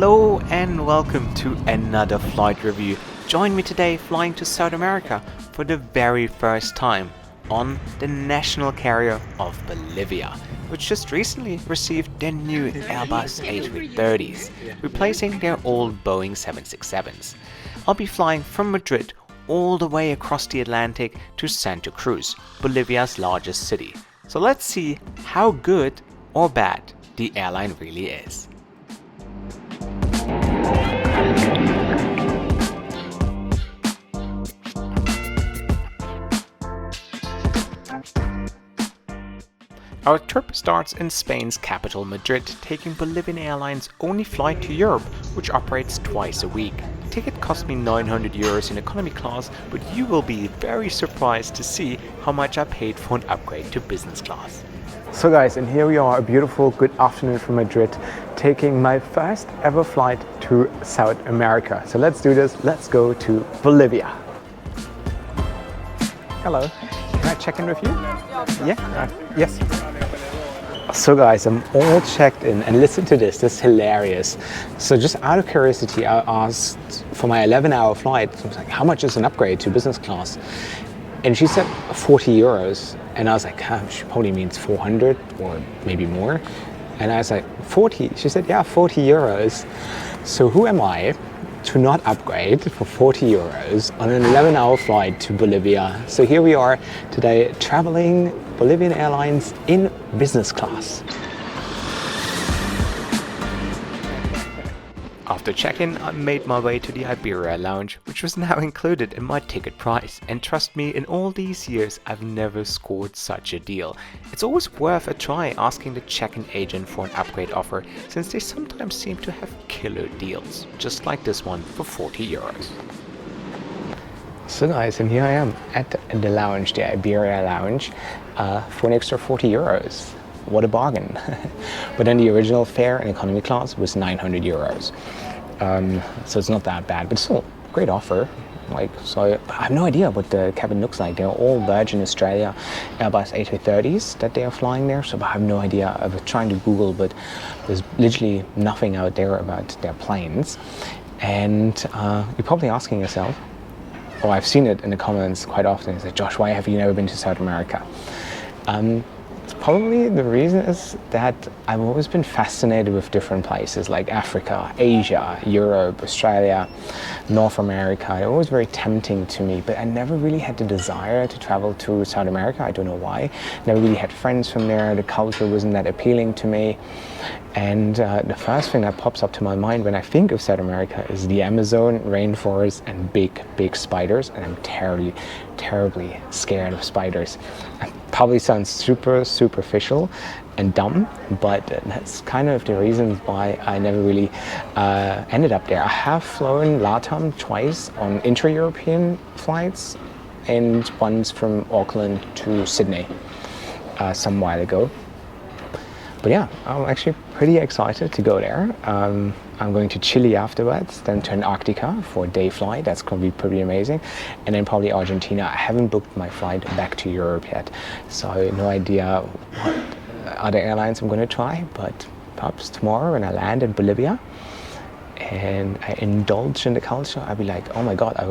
Hello and welcome to another flight review. Join me today flying to South America for the very first time on the national carrier of Bolivia, which just recently received their new Airbus A330s, replacing their old Boeing 767s. I'll be flying from Madrid all the way across the Atlantic to Santa Cruz, Bolivia's largest city. So let's see how good or bad the airline really is. Our trip starts in Spain's capital, Madrid, taking Bolivian Airlines' only flight to Europe, which operates twice a week. The ticket cost me €900 in economy class, but you will be very surprised to see how much I paid for an upgrade to business class. So guys, and here we are, a beautiful good afternoon from Madrid, taking my first ever flight to South America. So let's do this, let's go to Bolivia. Hello, can I check in with you? Yeah? Yes. So guys, I'm all checked in, and listen to this is hilarious. So just out of curiosity, I asked for my 11-hour flight, I was like, how much is an upgrade to business class? And she said €40, and I was like, she probably means 400 or maybe more. And I was like, 40? She said, yeah, €40. So who am I to not upgrade for €40 on an 11-hour flight to Bolivia? So here we are today, traveling Bolivian Airlines in business class. After check-in, I made my way to the Iberia lounge, which was now included in my ticket price. And trust me, in all these years, I've never scored such a deal. It's always worth a try asking the check-in agent for an upgrade offer, since they sometimes seem to have killer deals, just like this one for €40. So guys, and here I am at the lounge, the Iberia lounge, for an extra €40. What a bargain. But then the original fare in economy class was €900. So it's not that bad, but still great offer. So I have no idea what the cabin looks like. They're all Virgin Australia Airbus A330s that they are flying there. So I have no idea. I was trying to Google, but there's literally nothing out there about their planes. And you're probably asking yourself, or I've seen it in the comments quite often, it's like, Josh, why have you never been to South America? Probably the reason is that I've always been fascinated with different places like Africa, Asia, Europe, Australia, North America. They're always very tempting to me, but I never really had the desire to travel to South America. I don't know why. Never really had friends from there. The culture wasn't that appealing to me. And the first thing that pops up to my mind when I think of South America is the Amazon rainforest and big spiders. And I'm terribly scared of spiders. It probably sounds super superficial and dumb, but that's kind of the reason why I never really ended up there. I have flown LATAM twice on intra-European flights, and once from Auckland to Sydney some while ago. But yeah, I'm actually pretty excited to go there. I'm going to Chile afterwards, then to Antarctica for a day flight. That's going to be pretty amazing. And then probably Argentina. I haven't booked my flight back to Europe yet, so no idea what other airlines I'm going to try. But perhaps tomorrow when I land in Bolivia and I indulge in the culture, I'll be like, oh my God, I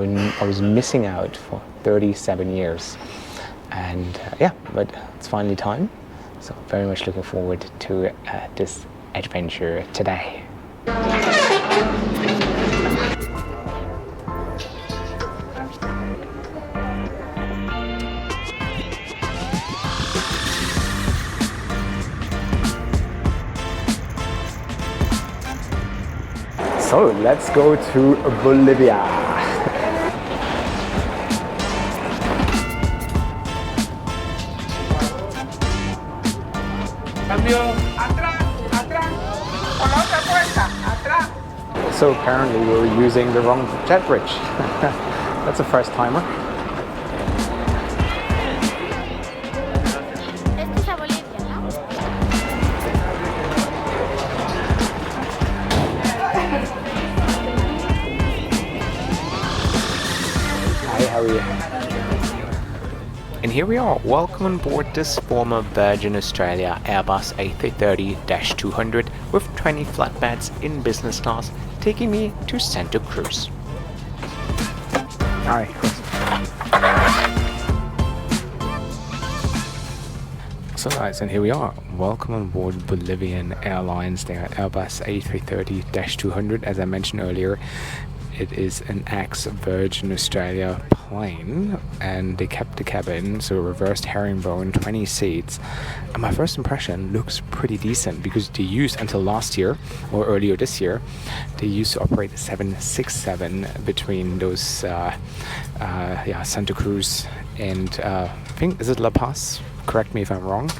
was missing out for 37 years. And yeah, but it's finally time. So very much looking forward to this adventure today. So let's go to Bolivia. So apparently we were using the wrong jet bridge. That's a first timer. Este es a Bolivia, ¿no? Hi, how are you? And here we are. Welcome on board this former Virgin Australia Airbus A330-200 with 20 flatbeds in business class, taking me to Santa Cruz. Hi, Cruz. So guys, and here we are. Welcome on board Bolivian Airlines. They are Airbus A330-200. As I mentioned earlier, it is an ex-Virgin Australia plane, and they kept the cabin, so reversed herringbone, 20 seats. And my first impression looks pretty decent because they used, until last year or earlier this year, they used to operate a 767 between those Santa Cruz and I think, is it La Paz? Correct me if I'm wrong.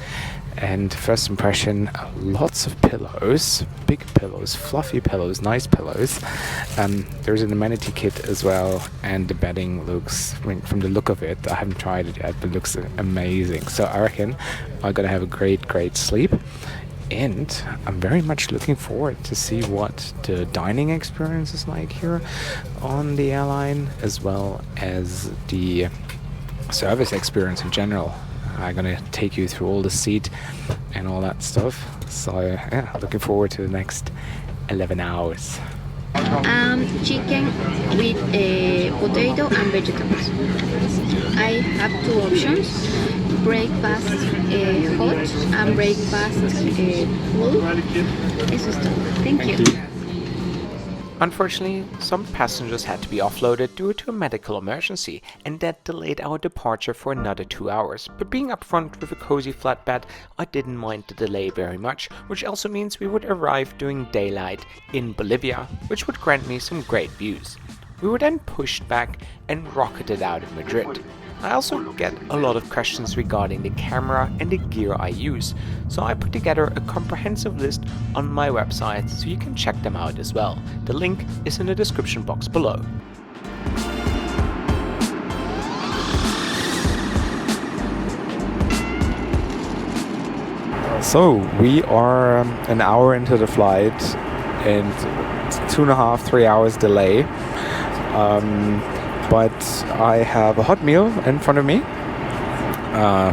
And first impression, lots of pillows, big pillows, fluffy pillows, nice pillows. There's an amenity kit as well, and the bedding looks, I mean, from the look of it, I haven't tried it yet, but it looks amazing. So I reckon I'm gonna have a great sleep, and I'm very much looking forward to see what the dining experience is like here on the airline, as well as the service experience in general. I'm gonna take you through all the seat and all that stuff. So yeah, looking forward to the next 11 hours. Chicken with potato and vegetables. I have two options: breakfast hot and breakfast full. Eso es todo. Thank you. Unfortunately, some passengers had to be offloaded due to a medical emergency, and that delayed our departure for another 2 hours. But being upfront with a cozy flatbed, I didn't mind the delay very much, which also means we would arrive during daylight in Bolivia, which would grant me some great views. We were then pushed back and rocketed out of Madrid. I also get a lot of questions regarding the camera and the gear I use, so I put together a comprehensive list on my website so you can check them out as well. The link is in the description box below. So we are an hour into the flight and 2.5-3 hours delay. But I have a hot meal in front of me,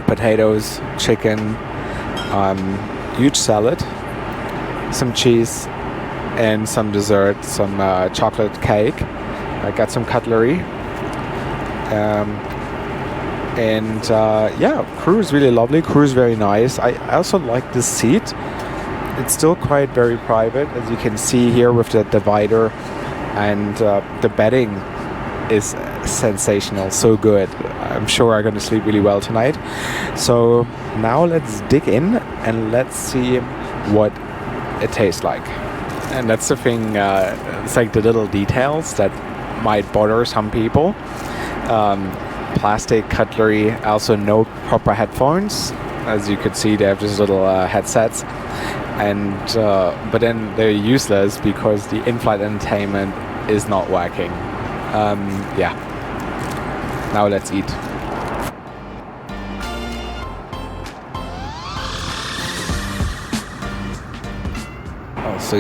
potatoes, chicken, huge salad, some cheese, and some dessert, some chocolate cake. I got some cutlery, Cruz really lovely, Cruz very nice. I also like this seat. It's still quite very private, as you can see here with the divider, and the bedding is sensational, so good. I'm sure I'm going to sleep really well tonight. So now let's dig in and let's see what it tastes like. And that's the thing, it's like the little details that might bother some people. Plastic cutlery, also no proper headphones. As you can see, they have just little headsets, and but then they're useless because the in-flight entertainment is not working. Now let's eat. So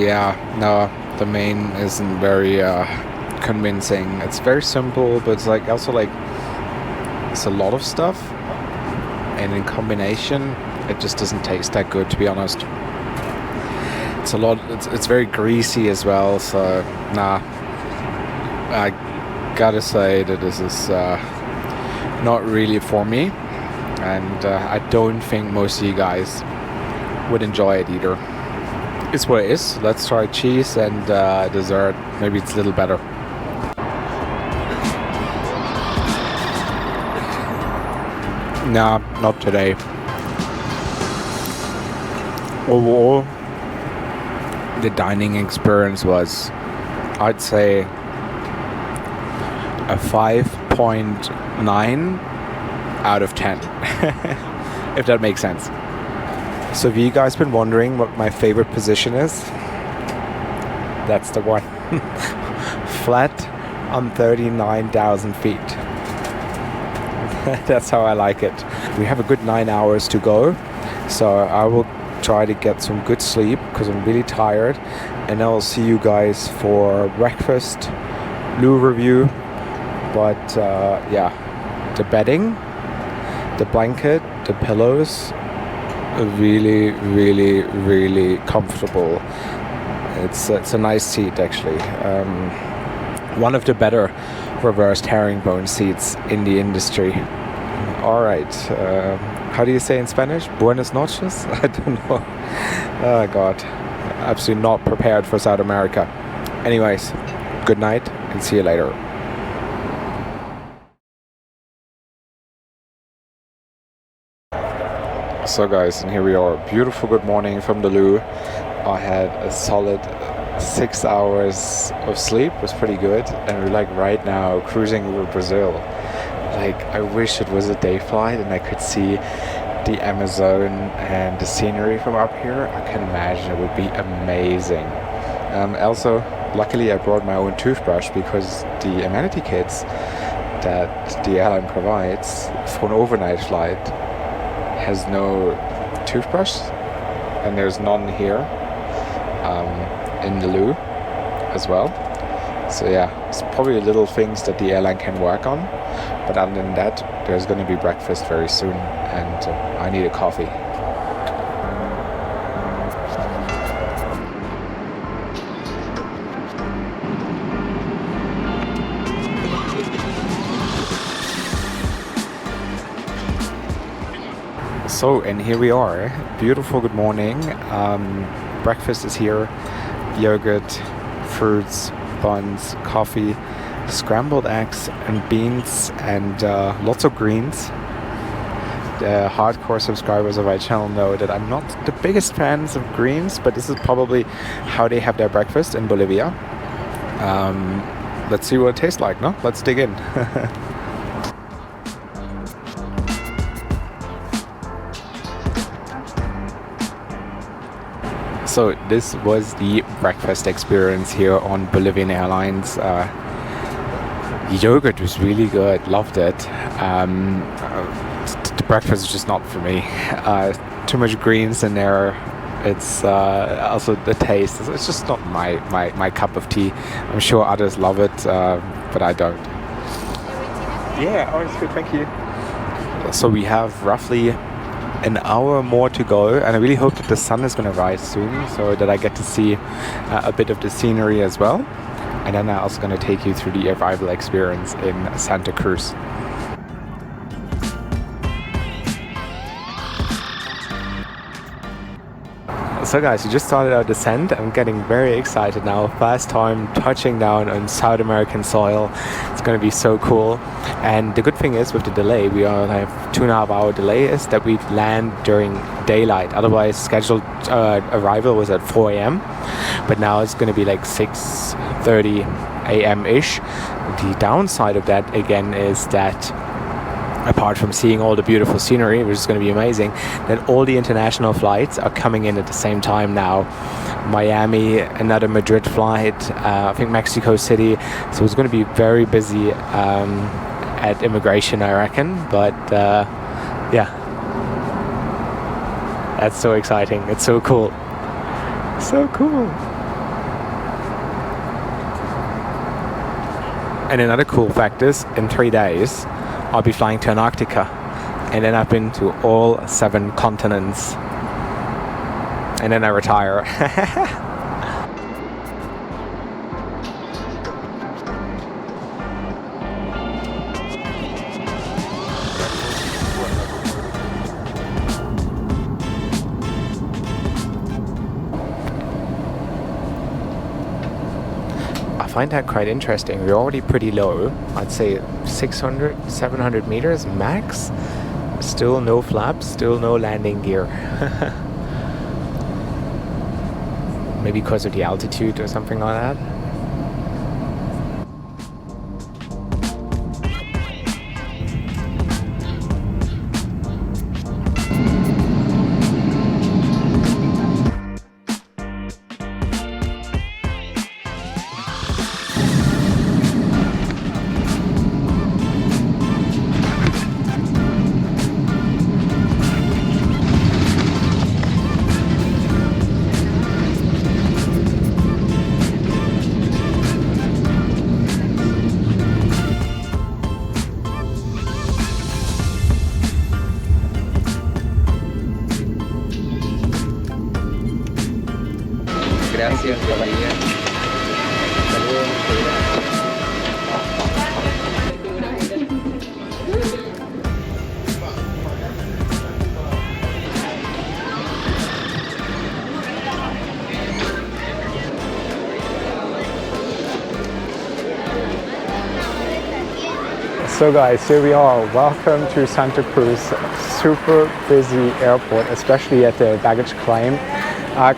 no, the main isn't very convincing. It's very simple, but it's like also like it's a lot of stuff, and in combination it just doesn't taste that good, to be honest. It's a lot. It's very greasy as well, so nah, I gotta say that this is not really for me, and I don't think most of you guys would enjoy it either. It's what it is. Let's try cheese and dessert. Maybe it's a little better. Nah, not today. Overall, the dining experience was, I'd say, a 5.9 out of 10, if that makes sense. So have you guys been wondering what my favorite position is? That's the one. Flat on 39,000 feet. That's how I like it. We have a good 9 hours to go, so I will try to get some good sleep because I'm really tired, and I'll see you guys for breakfast, blue review. But the bedding The blanket, the pillows, are really, really, really comfortable. It's a nice seat actually. One of the better reversed herringbone seats in the industry. All right. How do you say in Spanish? Buenas noches? I don't know. Oh God. Absolutely not prepared for South America. Anyways, good night and see you later. So guys, and here we are. Beautiful good morning from the loo. I had a solid 6 hours of sleep. It was pretty good. And we're like right now cruising over Brazil. Like, I wish it was a day flight and I could see the Amazon and the scenery from up here. I can imagine it would be amazing. Also, luckily I brought my own toothbrush because the amenity kits that the airline provides for an overnight flight has no toothbrush, and there's none here in the loo as well. So yeah, it's probably little things that the airline can work on, but other than that, there's going to be breakfast very soon, and I need a coffee. So, and here we are. Beautiful good morning. Breakfast is here. Yogurt, fruits, buns, coffee, scrambled eggs and beans, and lots of greens. The hardcore subscribers of my channel know that I'm not the biggest fans of greens, but this is probably how they have their breakfast in Bolivia. Let's see what it tastes like, no? Let's dig in. So this was the breakfast experience here on Bolivian Airlines. The yogurt was really good, loved it. The breakfast is just not for me. Too much greens in there. It's also the taste. It's just not my cup of tea. I'm sure others love it, but I don't. Yeah, oh, it's good, thank you. So we have roughly an hour more to go, and I really hope that the sun is going to rise soon so that I get to see a bit of the scenery as well. And then I'm also going to take you through the arrival experience in Santa Cruz. So guys, we just started our descent. I'm getting very excited now. First time touching down on South American soil. It's going to be so cool. And the good thing is with the delay, we have 2.5 hour delay, is that we land during daylight. Otherwise, scheduled arrival was at 4 a.m. But now it's going to be like 6:30 a.m.-ish. The downside of that, again, is that apart from seeing all the beautiful scenery, which is going to be amazing, that all the international flights are coming in at the same time now. Miami, another Madrid flight, I think Mexico City. So it's going to be very busy at immigration, I reckon. But yeah, that's so exciting. It's so cool. So cool. And another cool fact is, in 3 days, I'll be flying to Antarctica, and then I've been to all 7 continents, and then I retire. I find that quite interesting. We're already pretty low. I'd say 600, 700 meters max. Still no flaps, still no landing gear. Maybe because of the altitude or something like that. Gracias. Buen día. So guys, here we are. Welcome to Santa Cruz. Super busy airport, especially at the baggage claim.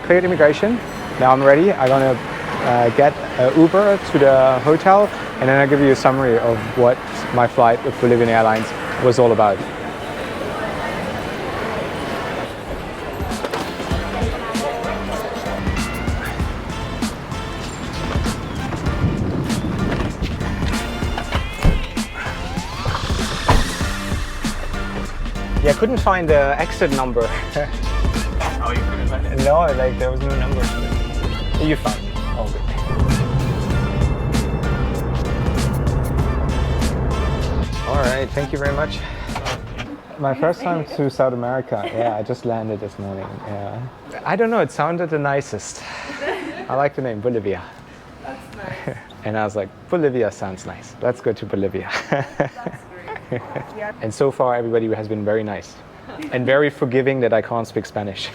Cleared immigration. Now I'm ready. I'm gonna get an Uber to the hotel, and then I'll give you a summary of what my flight with Bolivian Airlines was all about. Yeah, I couldn't find the exit number. Oh, you couldn't find it? No, like there was no number. You found it. All good. All right, thank you very much. My first time to South America. Yeah, I just landed this morning. Yeah. I don't know, it sounded the nicest. I like the name Bolivia. That's nice. And I was like, Bolivia sounds nice. Let's go to Bolivia. That's great. Yeah. And so far, everybody has been very nice and very forgiving that I can't speak Spanish.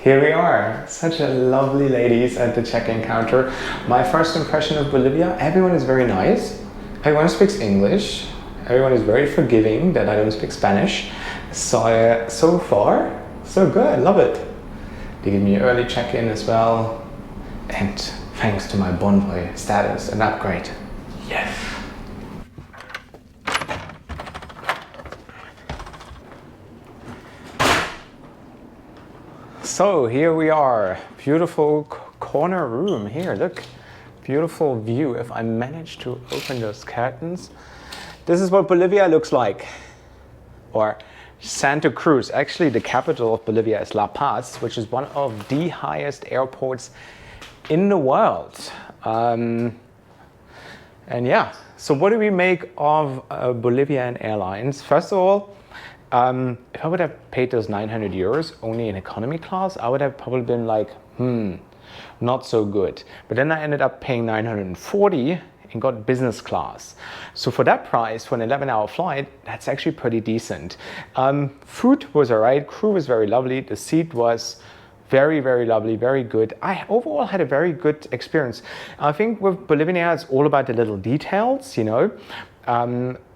Here we are, such a lovely ladies at the check-in counter. My first impression of Bolivia, everyone is very nice. Everyone speaks English. Everyone is very forgiving that I don't speak Spanish. So far, so good, love it. They give me an early check-in as well. And thanks to my Bonvoy status, an upgrade. Yes. So here we are, beautiful corner room here, look, beautiful view. If I manage to open those curtains, this is what Bolivia looks like, or Santa Cruz. Actually, the capital of Bolivia is La Paz, which is one of the highest airports in the world. And yeah, so what do we make of Bolivian Airlines? First of all, if I would have paid those 900 euros only in economy class, I would have probably been like, not so good. But then I ended up paying 940 and got business class. So for that price, for an 11-hour flight, that's actually pretty decent. Food was all right, crew was very lovely, the seat was very, very lovely, very good. I overall had a very good experience. I think with Bolivian Air, it's all about the little details, you know,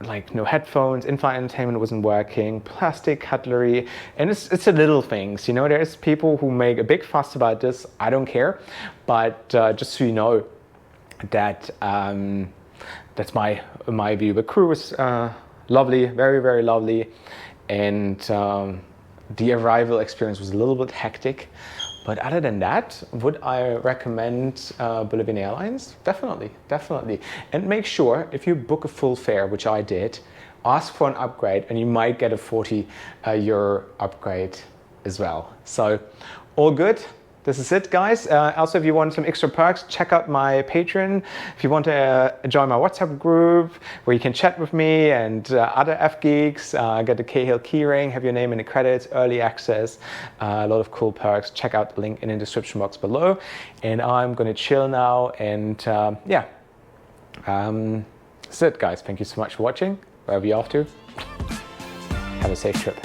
like no headphones, in-flight entertainment wasn't working, plastic cutlery, and it's the little things, you know. There's people who make a big fuss about this. I don't care, but just so you know that that's my view. The crew was lovely, very, very lovely, and the arrival experience was a little bit hectic, but other than that, would I recommend Bolivian Airlines? Definitely, definitely. And make sure, if you book a full fare, which I did, ask for an upgrade and you might get a 40 euro upgrade as well. So all good. This is it, guys. Also, if you want some extra perks, check out my Patreon. If you want to join my WhatsApp group where you can chat with me and other F-Geeks, get the Cahill keyring, have your name in the credits, early access, a lot of cool perks. Check out the link in the description box below. And I'm going to chill now. And yeah, that's it, guys. Thank you so much for watching. Wherever you're off to, have a safe trip.